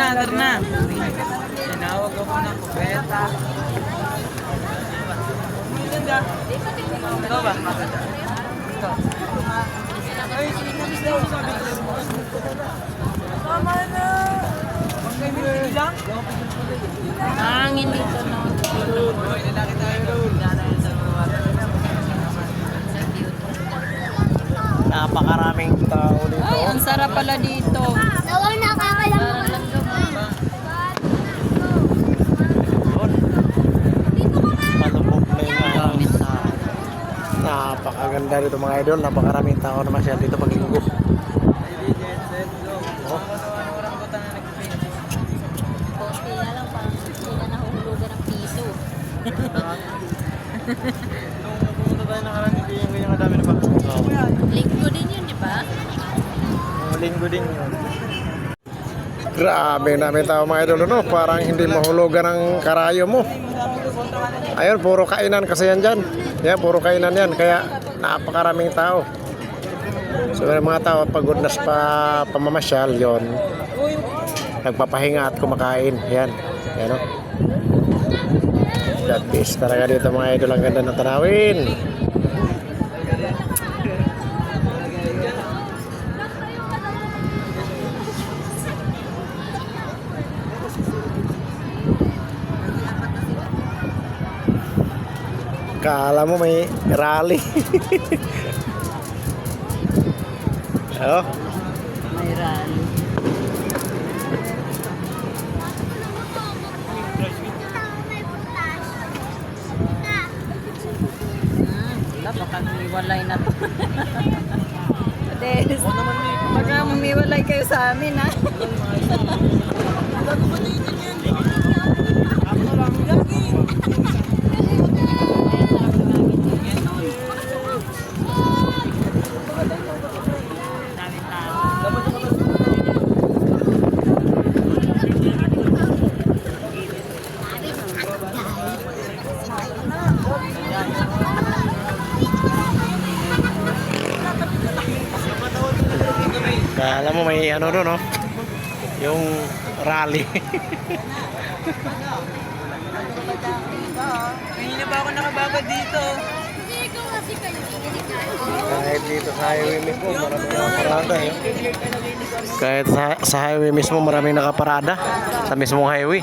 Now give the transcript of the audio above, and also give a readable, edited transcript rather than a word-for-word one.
tara na. Tinawag ako ng kubeta. Ito ba? Ito. Ay, sinimulis daw sabi ko. Tama na. Magkaibigan lang? Hangin dito, no? Lalaki tayo. Napakaraming tao dito. Ay, ang sarap pala dito. Nawang nakakalamang. Malubog na yung maraming tao. Napakaganda dito mga idol. Napakaraming tao na masyal dito paglinggo. Kote na lang, parang hindi na nahuhulugan ng piso. Nung pumunta tayo nakaraan, hindi yung ganyan kadami na ba? Linggo din yun, di ba? Linggo din yun. Grabe namin tao mga idol. No? Parang hindi mahulugan ang karayo mo. Ayun, puro kainan kasi yan dyan. Yan, puro kainan yan. Kaya napakaraming tao. So yung mga tao pagod na sa pamamasyal yon, nagpapahinga at kumakain. Yan. Yan o. That is talaga dito mga idol. Ang ganda ng tanawin. Kala mo may rally. Oh. May rally. Wala, baka humiwalay na to. Des, baka humiwalay kayo sa amin, ha? Kala mo may ano doon, no? Yung rally. Kanina ba ako nakababa dito? Kahit dito sa highway mismo, maraming nakaparada. Eh. Kahit sa highway mismo, maraming nakaparada. Sa mismong highway.